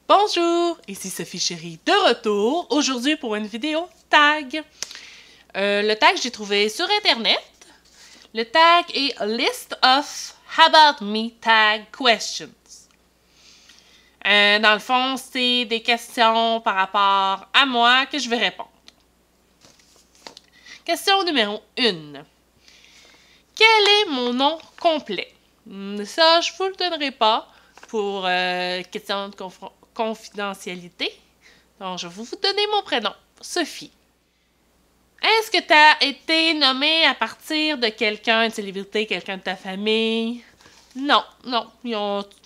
Bonjour, ici Sophie Chérie de retour, aujourd'hui pour une vidéo tag. Le tag j'ai trouvé sur internet. Le tag est List of How About Me Tag Questions. Dans le fond, c'est des questions par rapport à moi que je vais répondre. Question numéro 1. Quel est mon nom complet? Ça, je ne vous le donnerai pas pour question de confidentialité. Donc, je vais vous donner mon prénom, Sophie. Est-ce que tu as été nommée à partir de quelqu'un, une célébrité, quelqu'un de ta famille? Non.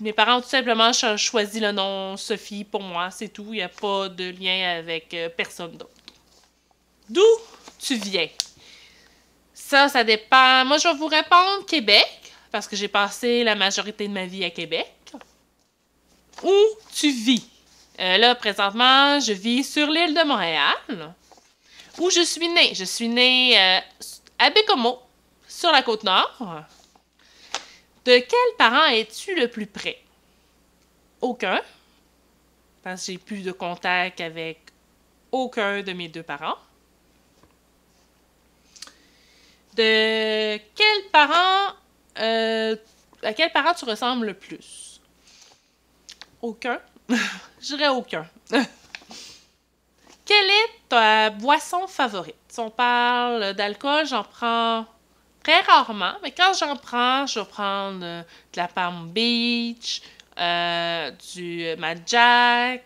Mes parents ont tout simplement choisi le nom Sophie pour moi, c'est tout. Il n'y a pas de lien avec personne d'autre. D'où tu viens? Ça dépend. Moi, je vais vous répondre Québec, parce que j'ai passé la majorité de ma vie à Québec. Où tu vis? Là, présentement, je vis sur l'île de Montréal. Où je suis née? Je suis née à Bécomo, sur la Côte-Nord. De quels parents es-tu le plus près? Aucun. Parce que j'ai plus de contact avec aucun de mes deux parents. De quels parents... à quels parents tu ressembles le plus? Aucun. Je dirais aucun. Quelle est ta boisson favorite? Si on parle d'alcool, j'en prends très rarement, mais quand j'en prends, je vais prendre de la Palm Beach, du Mad Jack,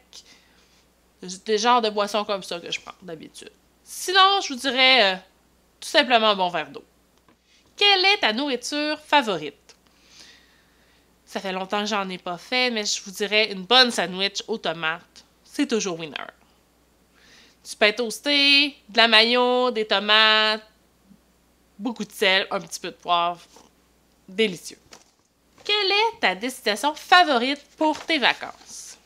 des genres de boissons comme ça que je prends d'habitude. Sinon, je vous dirais tout simplement un bon verre d'eau. Quelle est ta nourriture favorite? Ça fait longtemps que j'en ai pas fait, mais je vous dirais une bonne sandwich aux tomates. C'est toujours winner. Du pain toasté, de la mayo, des tomates, beaucoup de sel, un petit peu de poivre. Délicieux. Quelle est ta destination favorite pour tes vacances?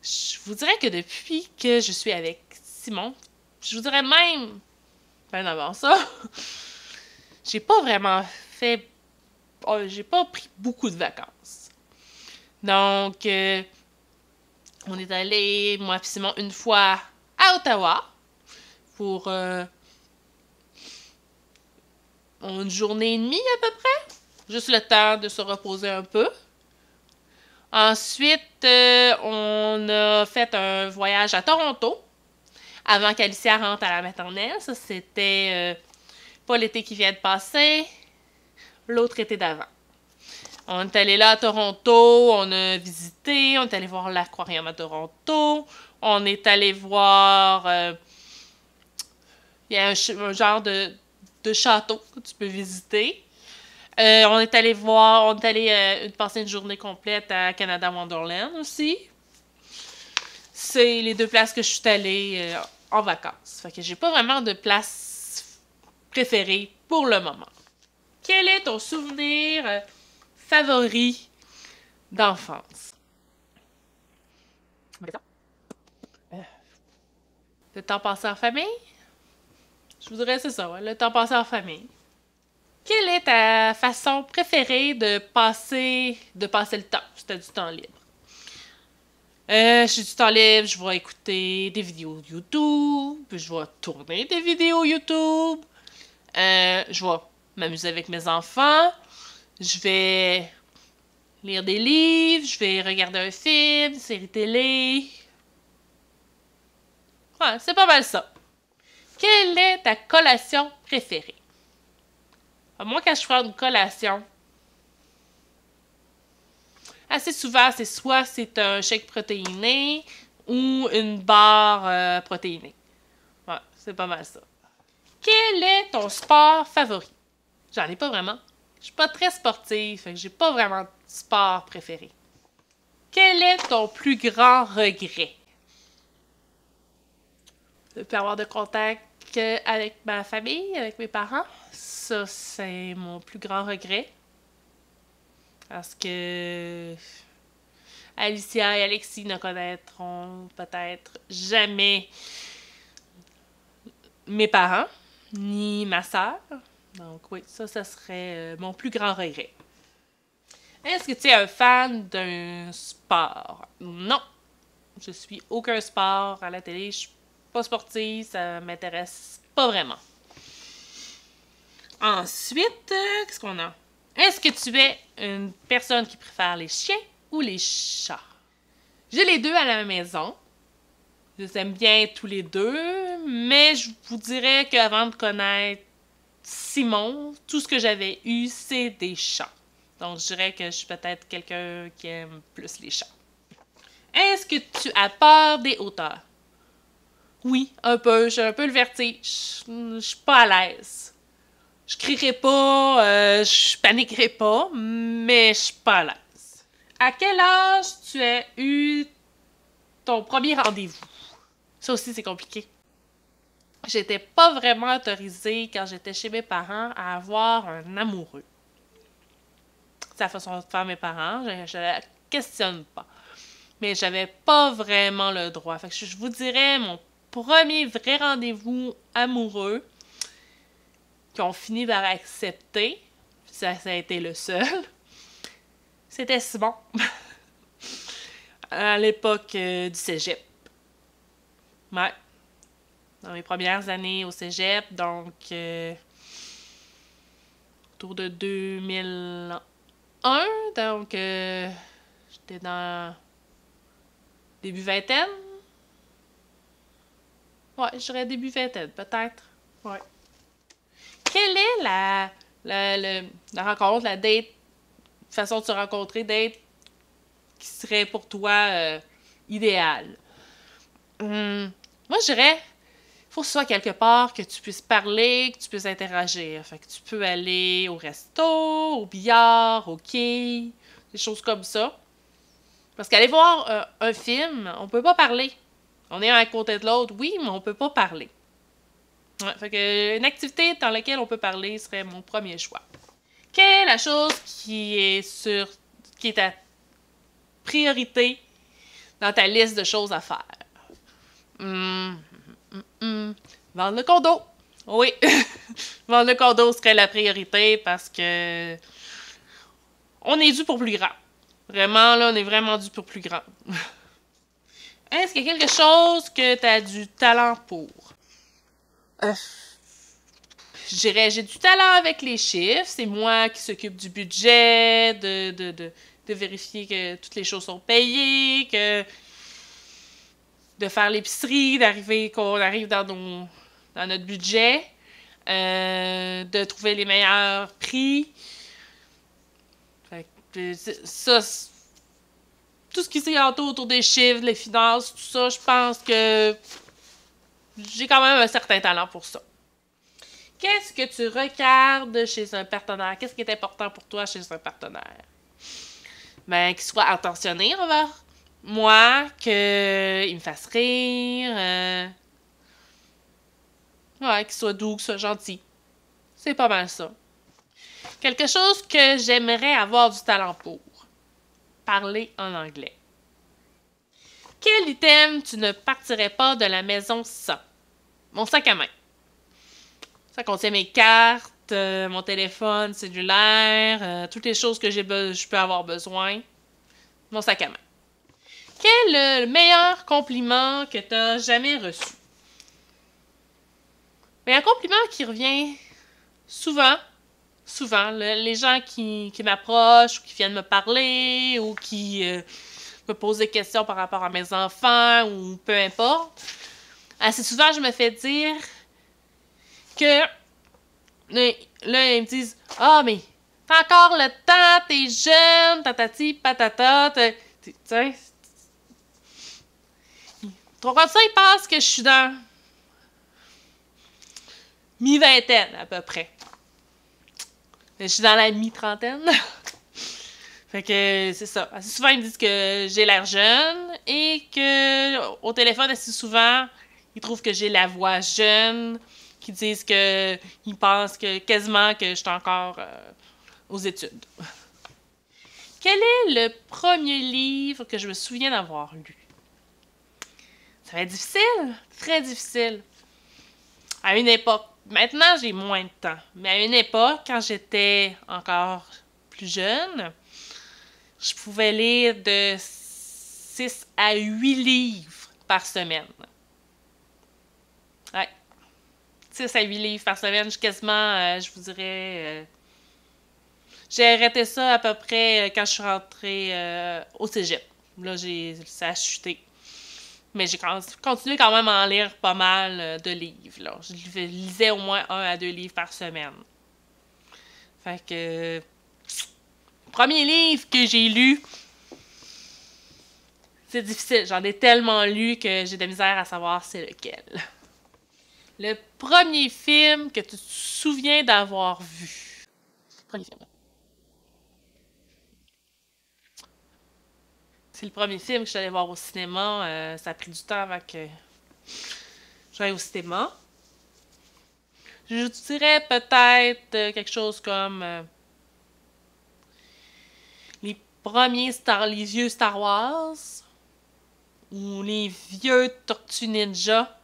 Je vous dirais que depuis que je suis avec Simon, je vous dirais même, ben avant ça, j'ai pas vraiment fait... j'ai pas pris beaucoup de vacances. Donc, on est allé, moi et Simon, une fois à Ottawa pour une journée et demie à peu près. Juste le temps de se reposer un peu. Ensuite, on a fait un voyage à Toronto avant qu'Alicia rentre à la maternelle. Ça, c'était pas l'été qui vient de passer, l'autre été d'avant. On est allé là à Toronto, on a visité, on est allé voir l'aquarium à Toronto, on est allé voir... il y a un genre de château que tu peux visiter. On est allé passer une journée complète à Canada Wonderland aussi. C'est les deux places que je suis allée en vacances. Fait que j'ai pas vraiment de place préférée pour le moment. Quel est ton souvenir favori d'enfance? Le temps passé en famille? Je vous dirais c'est ça, ouais, le temps passé en famille. Quelle est ta façon préférée de passer le temps, si tu as du temps libre? J'ai du temps libre, je vais écouter des vidéos YouTube, je vais tourner des vidéos YouTube, je vais m'amuser avec mes enfants, je vais lire des livres, je vais regarder un film, une série télé. Ouais, c'est pas mal ça. Quelle est ta collation préférée? Moi, quand je fais une collation, assez souvent, c'est un shake protéiné ou une barre protéinée. Ouais, c'est pas mal ça. Quel est ton sport favori? J'en ai pas vraiment. Je suis pas très sportive, fait que j'ai pas vraiment de sport préféré. Quel est ton plus grand regret? De ne plus avoir de contact avec ma famille, avec mes parents. Ça, c'est mon plus grand regret. Parce que Alicia et Alexis ne connaîtront peut-être jamais mes parents, ni ma sœur. Donc oui, ça serait mon plus grand regret. Est-ce que tu es un fan d'un sport? Non. Je suis aucun sport à la télé. Je suis pas sportive. Ça m'intéresse pas vraiment. Ensuite, qu'est-ce qu'on a? Est-ce que tu es une personne qui préfère les chiens ou les chats? J'ai les deux à la maison. Je les aime bien tous les deux. Mais je vous dirais qu'avant de connaître Simon, tout ce que j'avais eu, c'est des chats. Donc, je dirais que je suis peut-être quelqu'un qui aime plus les chats. Est-ce que tu as peur des hauteurs? Oui, un peu. J'ai un peu le vertige. Je suis pas à l'aise. Je crierai pas, je paniquerai pas, mais je suis pas à l'aise. À quel âge tu as eu ton premier rendez-vous? Ça aussi, c'est compliqué. J'étais pas vraiment autorisée quand j'étais chez mes parents à avoir un amoureux. C'est la façon de faire mes parents, je la questionne pas. Mais j'avais pas vraiment le droit. Fait que je vous dirais mon premier vrai rendez-vous amoureux qu'on finit par accepter, ça a été le seul, c'était Simon. À l'époque du cégep. Ouais. Dans mes premières années au cégep, donc autour de 2001, donc j'étais dans début vingtaine. Ouais, je dirais début vingtaine, peut-être. Ouais. Quelle est la rencontre, la date, façon de se rencontrer, date qui serait pour toi idéale? Moi, je dirais, faut que ce soit quelque part que tu puisses parler, que tu puisses interagir. Fait que tu peux aller au resto, au billard, au quai, des choses comme ça. Parce qu'aller voir un film, on peut pas parler. On est un à côté de l'autre, oui, mais on peut pas parler. Ouais, fait que une activité dans laquelle on peut parler serait mon premier choix. Quelle est la chose qui est ta priorité dans ta liste de choses à faire? Vendre le condo. Oui. Vendre le condo serait la priorité parce que on est dû pour plus grand. Vraiment, là, on est vraiment dû pour plus grand. Est-ce qu'il y a quelque chose que tu as du talent pour? Je dirais, j'ai du talent avec les chiffres. C'est moi qui s'occupe du budget, de vérifier que toutes les choses sont payées, de faire l'épicerie, d'arriver qu'on arrive dans notre budget, de trouver les meilleurs prix. Fait que, ça, tout ce qui s'entoure autour des chiffres, les finances, tout ça, je pense que j'ai quand même un certain talent pour ça. Qu'est-ce que tu regardes chez un partenaire? Qu'est-ce qui est important pour toi chez un partenaire? Ben, qu'il soit attentionné envers moi, qu'il me fasse rire, ouais, qu'il soit doux, qu'il soit gentil. C'est pas mal ça. Quelque chose que j'aimerais avoir du talent pour. Parler en anglais. Quel item tu ne partirais pas de la maison sans? Mon sac à main. Ça contient mes cartes, mon téléphone cellulaire, toutes les choses que je peux avoir besoin. Mon sac à main. Quel est le meilleur compliment que tu as jamais reçu? Mais un compliment qui revient souvent, les gens qui m'approchent ou qui viennent me parler ou qui me posent des questions par rapport à mes enfants ou peu importe. Assez souvent, je me fais dire que là, ils me disent « Ah, mais t'as encore le temps, t'es jeune, tatati, patata, tu sais. » Donc, comme ça, ils pensent que je suis dans mi-vingtaine, à peu près. Je suis dans la mi-trentaine. Fait que c'est ça. Assez souvent, ils me disent que j'ai l'air jeune et que au téléphone, assez souvent, ils trouvent que j'ai la voix jeune, qu'ils disent que ils pensent que quasiment que je suis encore aux études. Quel est le premier livre que je me souviens d'avoir lu? Ça va être difficile, très difficile. À une époque, Maintenant, j'ai moins de temps. Mais à une époque, quand j'étais encore plus jeune, je pouvais lire de 6 à 8 livres par semaine. Ouais. 6 à 8 livres par semaine, je quasiment, je vous dirais... j'ai arrêté ça à peu près quand je suis rentrée au cégep. Là, ça a chuté. Mais j'ai continué quand même à en lire pas mal de livres. Là. Je lisais au moins 1 à 2 livres par semaine. Fait que... Premier livre que j'ai lu, c'est difficile. J'en ai tellement lu que j'ai de la misère à savoir c'est lequel. Le premier film que tu te souviens d'avoir vu. Premier film. C'est le premier film que je suis allée voir au cinéma. Ça a pris du temps avant que j'aille au cinéma. Je dirais peut-être quelque chose comme les vieux Star Wars ou les vieux Tortues Ninja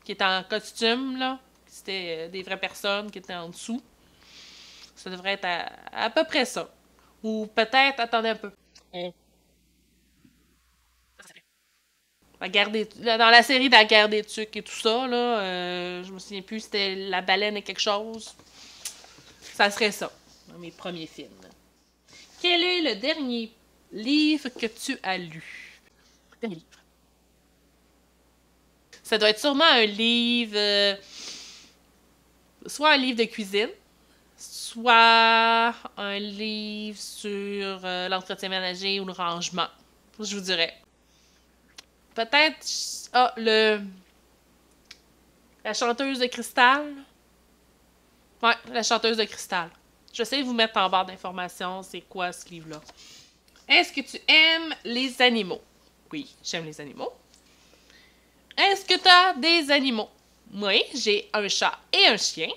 qui étaient en costume, là. C'était des vraies personnes qui étaient en dessous. Ça devrait être à peu près ça. Ou peut-être, attendez un peu. Dans la série de la guerre des Tucs et tout ça, là, je me souviens plus, c'était La baleine et quelque chose. Ça serait ça, dans mes premiers films. Quel est le dernier livre que tu as lu? Dernier livre. Ça doit être sûrement un livre... soit un livre de cuisine, soit un livre sur l'entretien ménager ou le rangement. Je vous dirais. Peut-être... Ah, la chanteuse de cristal. Ouais, la chanteuse de cristal. J'essaie de vous mettre en barre d'informations c'est quoi ce livre-là. Est-ce que tu aimes les animaux? Oui, j'aime les animaux. Est-ce que tu as des animaux? Oui, j'ai un chat et un chien.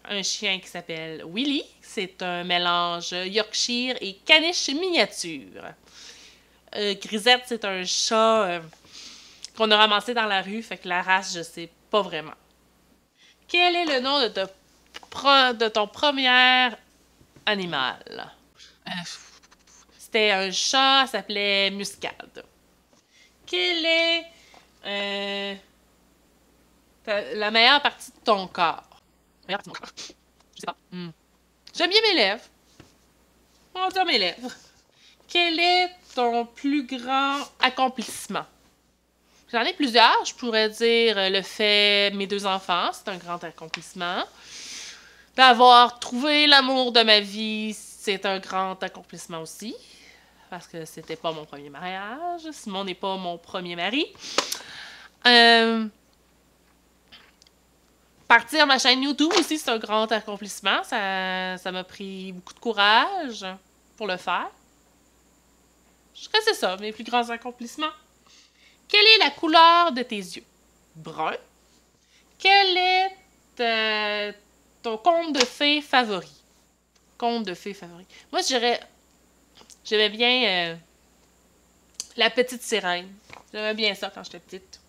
Un chien qui s'appelle Willy. C'est un mélange Yorkshire et caniche miniature. Grisette, c'est un chat qu'on a ramassé dans la rue, fait que la race, je sais pas vraiment. Quel est le nom de ton premier animal? C'était un chat, ça s'appelait Muscade. Quelle est la meilleure partie de ton corps? Meilleure partie de mon corps? Je sais pas. J'aime bien mes lèvres. On va dire mes lèvres. Quel est ton plus grand accomplissement? J'en ai plusieurs. Je pourrais dire le fait mes 2 enfants, c'est un grand accomplissement. D'avoir trouvé l'amour de ma vie, c'est un grand accomplissement aussi. Parce que c'était pas mon premier mariage. Simon n'est pas mon premier mari. Partir ma chaîne YouTube aussi, c'est un grand accomplissement. Ça m'a pris beaucoup de courage pour le faire. Je dirais que c'est ça, mes plus grands accomplissements. Quelle est la couleur de tes yeux? Brun. Quel est ton conte de fées favori? Conte de fées favori. Moi, je dirais... J'aimais bien La Petite Sirène. J'aimais bien ça quand j'étais petite.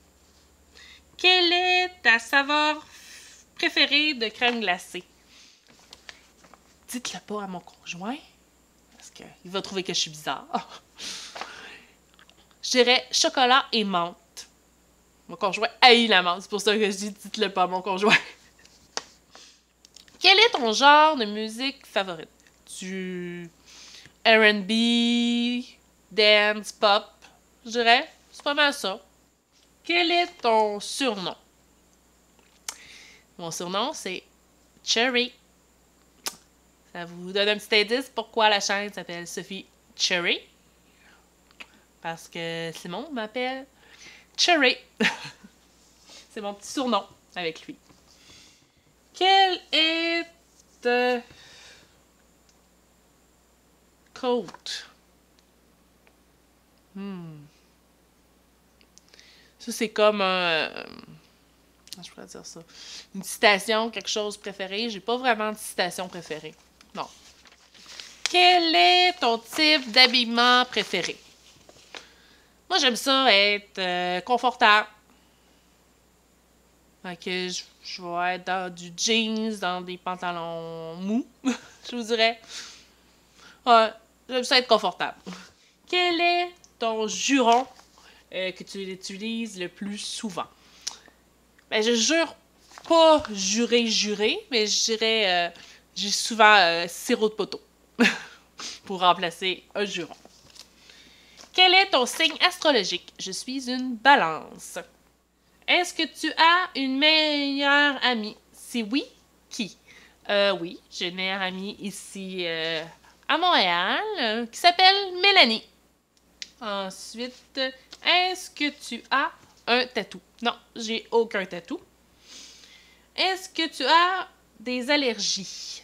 Quelle est ta saveur préférée de crème glacée? Dites-le pas à mon conjoint, parce qu'il va trouver que je suis bizarre. Je dirais chocolat et menthe. Mon conjoint haït la menthe, c'est pour ça que je dis dites-le pas à mon conjoint. Quel est ton genre de musique favorite? Du R&B, dance, pop, je dirais. C'est pas mal ça. Quel est ton surnom? Mon surnom, c'est Cherry. Ça vous donne un petit indice pourquoi la chaîne s'appelle Sophie Cherry. Parce que Simon m'appelle Cherry. C'est mon petit surnom avec lui. Quel est quote? Ça, c'est comme un... je pourrais dire ça. Une citation, quelque chose préféré. J'ai pas vraiment de citation préférée. Non. Quel est ton type d'habillement préféré? Moi, j'aime ça être confortable. Fait que je vais être dans du jeans, dans des pantalons mous, je vous dirais. Ouais, j'aime ça être confortable. Quel est ton juron que tu utilises le plus souvent? Ben, je jure pas jurer, mais je dirais, j'ai souvent sirop de poteau pour remplacer un juron. Quel est ton signe astrologique? Je suis une balance. Est-ce que tu as une meilleure amie? Si oui, qui? Oui, j'ai une meilleure amie ici à Montréal qui s'appelle Mélanie. Ensuite, est-ce que tu as un tatou? Non, j'ai aucun tatou. Est-ce que tu as des allergies?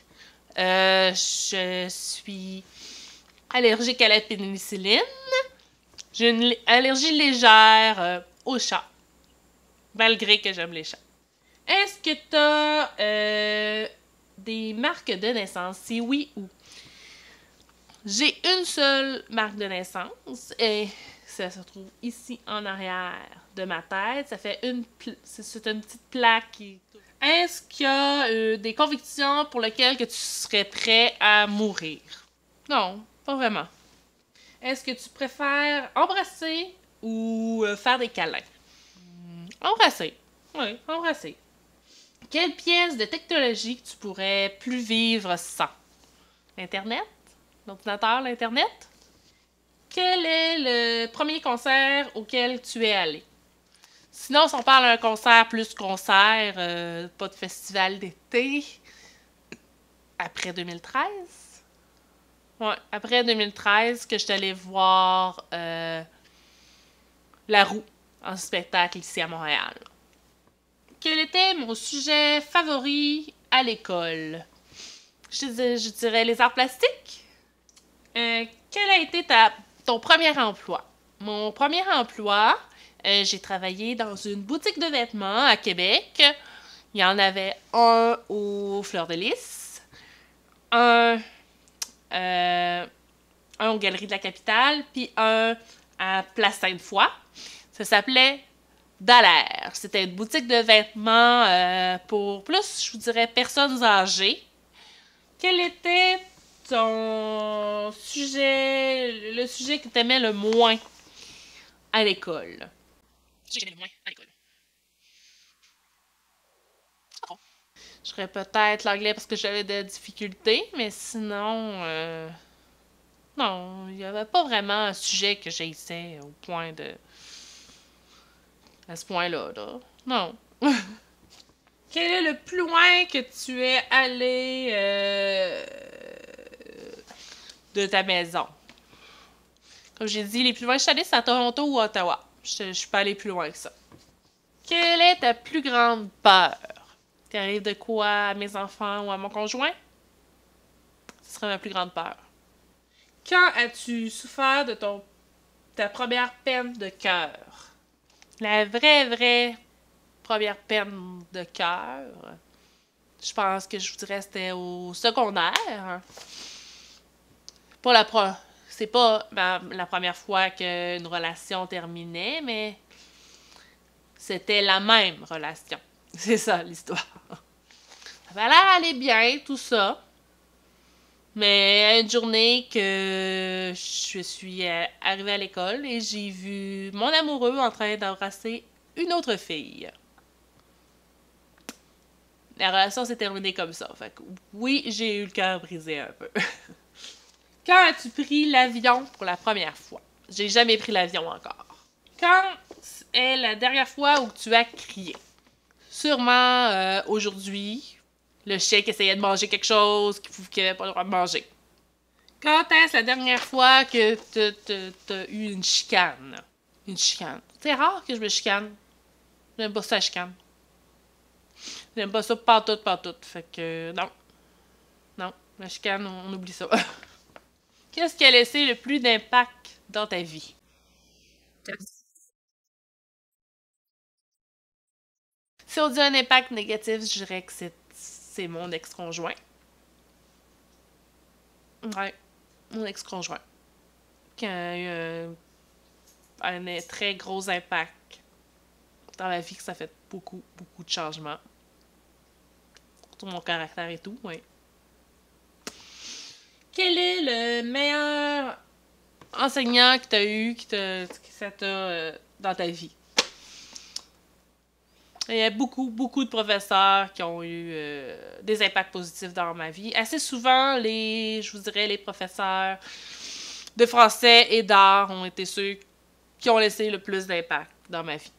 Je suis allergique à la pénicilline. J'ai une allergie légère aux chats, malgré que j'aime les chats. Est-ce que tu as des marques de naissance? Si oui, où? J'ai une seule marque de naissance et ça se trouve ici en arrière de ma tête. Ça fait c'est une petite plaque qui... Est-ce qu'il y a des convictions pour lesquelles que tu serais prêt à mourir? Non, pas vraiment. Est-ce que tu préfères embrasser ou faire des câlins? Embrasser. Oui, embrasser. Quelle pièce de technologie tu pourrais plus vivre sans? L'Internet? L'ordinateur, l'Internet? Quel est le premier concert auquel tu es allé? Sinon, si on parle d'un concert plus concert, pas de festival d'été, après 2013? Ouais, après 2013, que je suis allée voir La Roue en spectacle ici à Montréal. Quel était mon sujet favori à l'école? Je dirais les arts plastiques. Quel a été ton premier emploi? Mon premier emploi, j'ai travaillé dans une boutique de vêtements à Québec. Il y en avait un aux Fleurs de Lys, un aux Galeries de la Capitale, puis un à Place Sainte-Foy. Ça s'appelait Dallaire. C'était une boutique de vêtements pour plus, je vous dirais, personnes âgées. Quel était ton sujet, le sujet que tu aimais le moins à l'école? Le sujet que j'aimais le moins à l'école. Ah bon. Je ferais peut-être l'anglais parce que j'avais des difficultés, mais sinon, non, il n'y avait pas vraiment un sujet que j'haïssais au point de... à ce point-là, là. Non. Quel est le plus loin que tu es allé de ta maison? Comme j'ai dit, les plus loin que je suis allée, c'est à Toronto ou à Ottawa. Je suis pas allée plus loin que ça. Quelle est ta plus grande peur? T'arrives de quoi à mes enfants ou à mon conjoint? Ce serait ma plus grande peur. Quand as-tu souffert de ta première peine de cœur? La vraie première peine de cœur, je pense que je vous dirais c'était au secondaire. C'est pas la première fois qu'une relation terminait, mais c'était la même relation. C'est ça l'histoire. Ça va l'air aller bien, tout ça. Mais une journée que je suis arrivée à l'école et j'ai vu mon amoureux en train d'embrasser une autre fille. La relation s'est terminée comme ça. Fait que oui, j'ai eu le cœur brisé un peu. Quand as-tu pris l'avion pour la première fois? J'ai jamais pris l'avion encore. Quand est la dernière fois où tu as crié? Sûrement aujourd'hui, le chien qui essayait de manger quelque chose qu'il n'avait pas le droit de manger. Quand est-ce la dernière fois que t'as eu une chicane? Une chicane. C'est rare que je me chicane. J'aime pas ça, la chicane. J'aime pas ça pantoute. Fait que non. Non, la chicane, on oublie ça. Qu'est-ce qui a laissé le plus d'impact dans ta vie? Si on dit un impact négatif, je dirais que c'est mon ex-conjoint. Ouais, mon ex-conjoint. Qui a eu un très gros impact dans ma vie que ça fait beaucoup, beaucoup de changements. Surtout mon caractère et tout, oui. Quel est le meilleur enseignant que tu as eu, que ça t'a dans ta vie? Il y a beaucoup, beaucoup de professeurs qui ont eu des impacts positifs dans ma vie. Assez souvent, je vous dirais, les professeurs de français et d'art ont été ceux qui ont laissé le plus d'impact dans ma vie.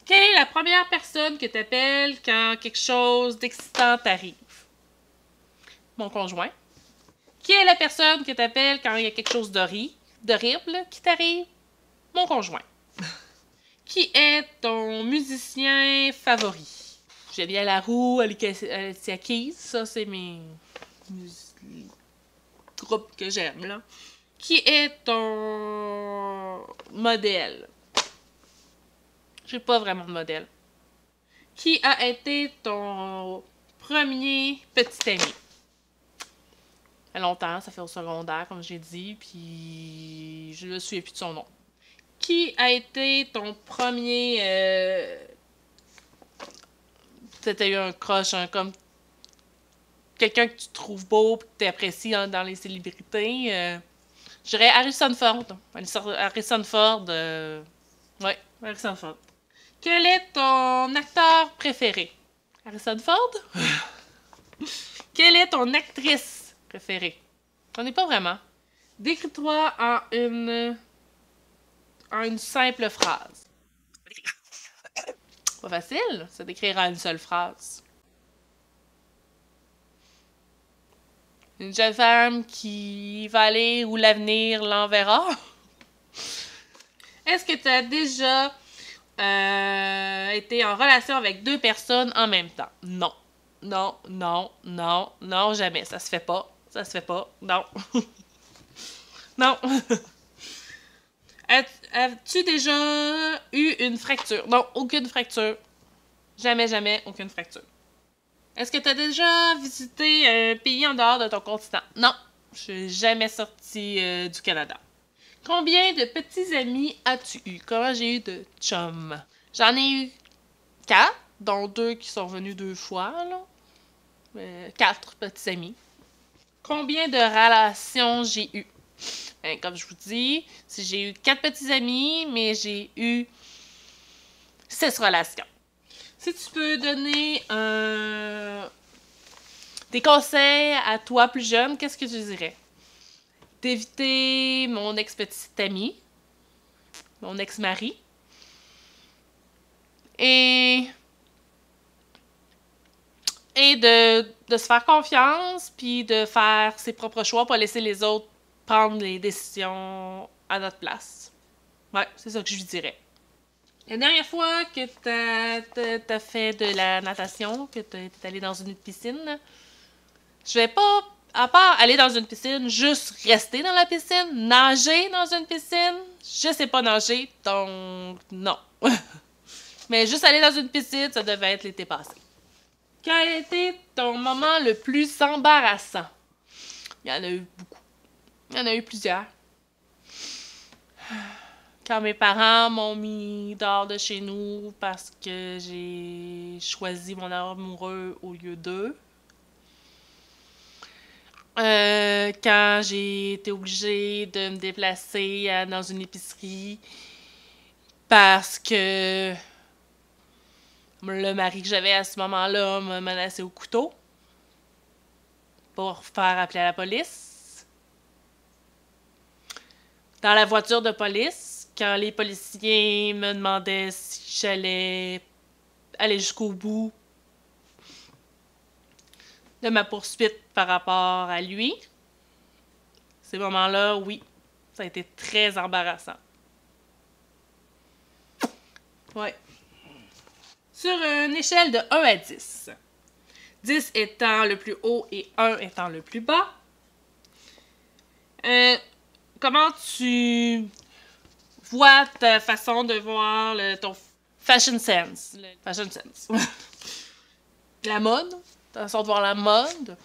Quelle est la première personne que tu appelles quand quelque chose d'excitant t'arrive? Mon conjoint. Qui est la personne que tu appelles quand il y a quelque chose d'horrible qui t'arrive? Mon conjoint. Qui est ton musicien favori? J'aime bien la roue, Alicia Keys, ça c'est mes groupes que j'aime, là. Qui est ton modèle? J'ai pas vraiment de modèle. Qui a été ton premier petit ami? Ça fait longtemps, ça fait au secondaire, comme j'ai dit, puis je ne me souviens plus de son nom. Qui a été ton premier... T'as eu un crush, comme quelqu'un que tu trouves beau, que tu apprécies dans les célébrités. Je dirais Harrison Ford. Harrison Ford. Ouais, Harrison Ford. Quel est ton acteur préféré? Harrison Ford? Quelle est ton actrice préférée? On n'est pas vraiment. Décris-toi en une simple phrase. Pas facile, c'est d'écrire en une seule phrase. Une jeune femme qui va aller où l'avenir l'enverra. Est-ce que tu as déjà été en relation avec deux personnes en même temps? Non. Non, non, non, non, jamais. Ça se fait pas. Ça se fait pas. Non. Non. As-tu déjà eu une fracture? Non, aucune fracture. Jamais, jamais, aucune fracture. Est-ce que tu as déjà visité un pays en dehors de ton continent? Non, je suis jamais sortie du Canada. Combien de petits amis as-tu eu? Comment j'ai eu de chums? J'en ai eu 4, dont 2 qui sont venus 2 fois, là. 4 petits amis. Combien de relations j'ai eu? Comme je vous dis, j'ai eu 4 petits amis, mais j'ai eu 6 relations. Si tu peux donner des conseils à toi plus jeune, qu'est-ce que tu dirais? D'éviter mon ex-petite amie, mon ex-mari, et de se faire confiance, puis de faire ses propres choix, pas laisser les autres prendre les décisions à notre place. Ouais, c'est ça que je lui dirais. La dernière fois que t'as fait de la natation, que t'es allé dans une piscine, je vais pas, à part aller dans une piscine, juste rester dans la piscine, nager dans une piscine, je sais pas nager, donc non. Mais juste aller dans une piscine, ça devait être l'été passé. Quel a été ton moment le plus embarrassant? Il y en a eu beaucoup. Il y en a eu plusieurs. Quand mes parents m'ont mis dehors de chez nous parce que j'ai choisi mon amoureux au lieu d'eux. Quand j'ai été obligée de me déplacer dans une épicerie parce que le mari que j'avais à ce moment-là m'a menacé au couteau pour faire appeler à la police. Dans la voiture de police, quand les policiers me demandaient si j'allais aller jusqu'au bout de ma poursuite par rapport à lui, ces moments-là, oui, ça a été très embarrassant. Ouais. Sur une échelle de 1 à 10, 10 étant le plus haut et 1 étant le plus bas, comment tu vois ta façon de voir ton fashion sense? Fashion sense. La mode, ta façon de voir la mode,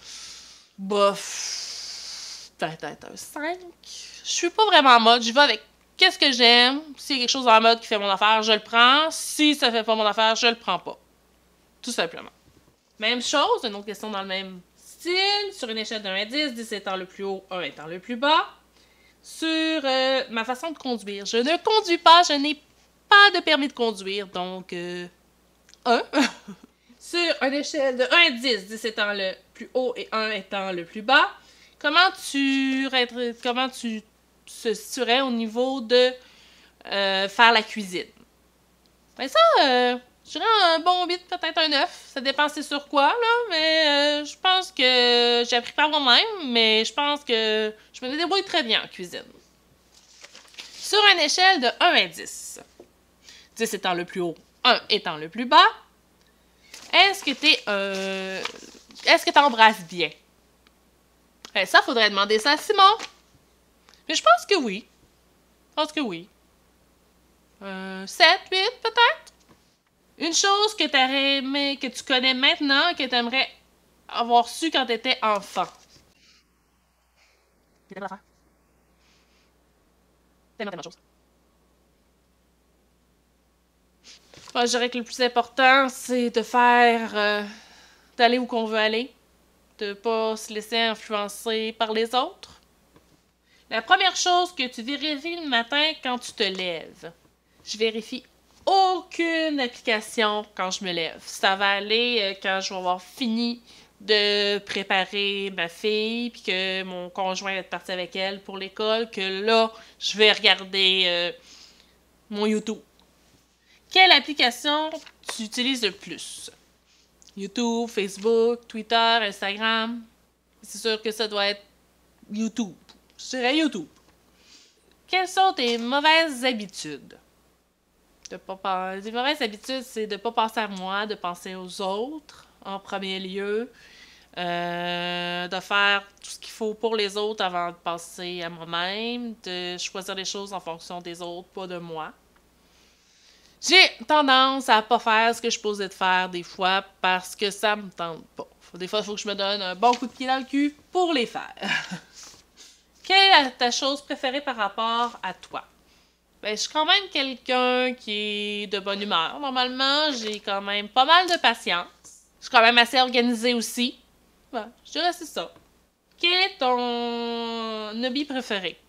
bof, peut-être un 5. Je suis pas vraiment en mode, j'y vais avec qu'est-ce que j'aime. S'il y a quelque chose en mode qui fait mon affaire, je le prends. Si ça fait pas mon affaire, je le prends pas. Tout simplement. Même chose, une autre question dans le même style. Sur une échelle de 1 à 10, 10 étant le plus haut, 1 étant le plus bas. Sur ma façon de conduire. Je ne conduis pas, je n'ai pas de permis de conduire, donc 1. Sur une échelle de 1 à 10, 10 étant le plus haut et 1 étant le plus bas, comment tu se situerais au niveau de faire la cuisine? Ben ça, je dirais un bon 8, peut-être un 9. Ça dépend c'est sur quoi, là, mais je pense que j'ai appris par moi-même, mais je pense que je me débrouille très bien en cuisine. Sur une échelle de 1 à 10, 10 étant le plus haut, 1 étant le plus bas, est-ce que t'embrasses bien? Ben ça, faudrait demander ça à Simon. Mais je pense que oui. Je pense que oui. 7, 8 peut-être? Une chose que t'aurais aimé, que tu connais maintenant, que t'aimerais avoir su quand t'étais enfant. T'aimes l'affaire? Tellement de choses. Moi, je dirais que le plus important, c'est de faire... d'aller où qu'on veut aller. De pas se laisser influencer par les autres. La première chose que tu vérifies le matin quand tu te lèves. Je vérifie aucune application quand je me lève. Ça va aller quand je vais avoir fini de préparer ma fille, puis que mon conjoint va être parti avec elle pour l'école, que là, je vais regarder mon YouTube. Quelle application tu utilises le plus? YouTube, Facebook, Twitter, Instagram. C'est sûr que ça doit être YouTube. Je dirais YouTube. Quelles sont tes mauvaises habitudes? Les mauvaises habitudes, c'est de ne pas penser à moi, de penser aux autres en premier lieu. De faire tout ce qu'il faut pour les autres avant de penser à moi-même. De choisir les choses en fonction des autres, pas de moi. J'ai tendance à pas faire ce que je posais de faire des fois parce que ça me tente pas. Des fois, il faut que je me donne un bon coup de pied dans le cul pour les faire. Quelle est ta chose préférée par rapport à toi? Ben, je suis quand même quelqu'un qui est de bonne humeur. Normalement, j'ai quand même pas mal de patience. Je suis quand même assez organisée aussi. Ouais, je dirais que c'est ça. Quel est ton hobby préféré?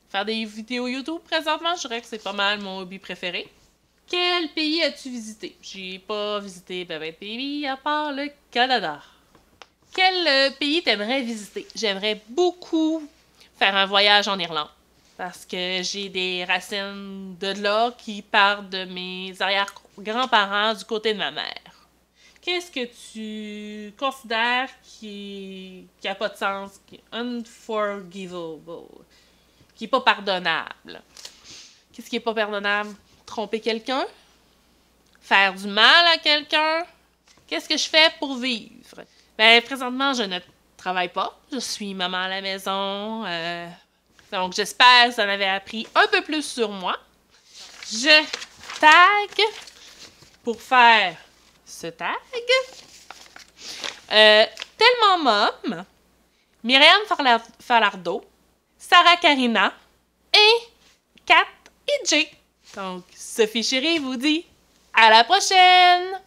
Faire des vidéos YouTube présentement, je dirais que c'est pas mal mon hobby préféré. Quel pays as-tu visité? J'ai pas visité de pays à part le Canada. Quel pays t'aimerais visiter? J'aimerais beaucoup faire un voyage en Irlande. Parce que j'ai des racines de là qui partent de mes arrière-grands-parents du côté de ma mère. Qu'est-ce que tu considères qui a pas de sens, qui est unforgivable, qui est pas pardonnable? Qu'est-ce qui est pas pardonnable? Tromper quelqu'un? Faire du mal à quelqu'un? Qu'est-ce que je fais pour vivre? Ben, présentement, je ne travaille pas. Je suis maman à la maison. Donc, j'espère que vous en avez appris un peu plus sur moi. Je tag pour faire ce tag. Tellement Mom, Myriam Falardeau, Sarah Karina et Kat et Jay. Donc, Sophie Chérie vous dit à la prochaine!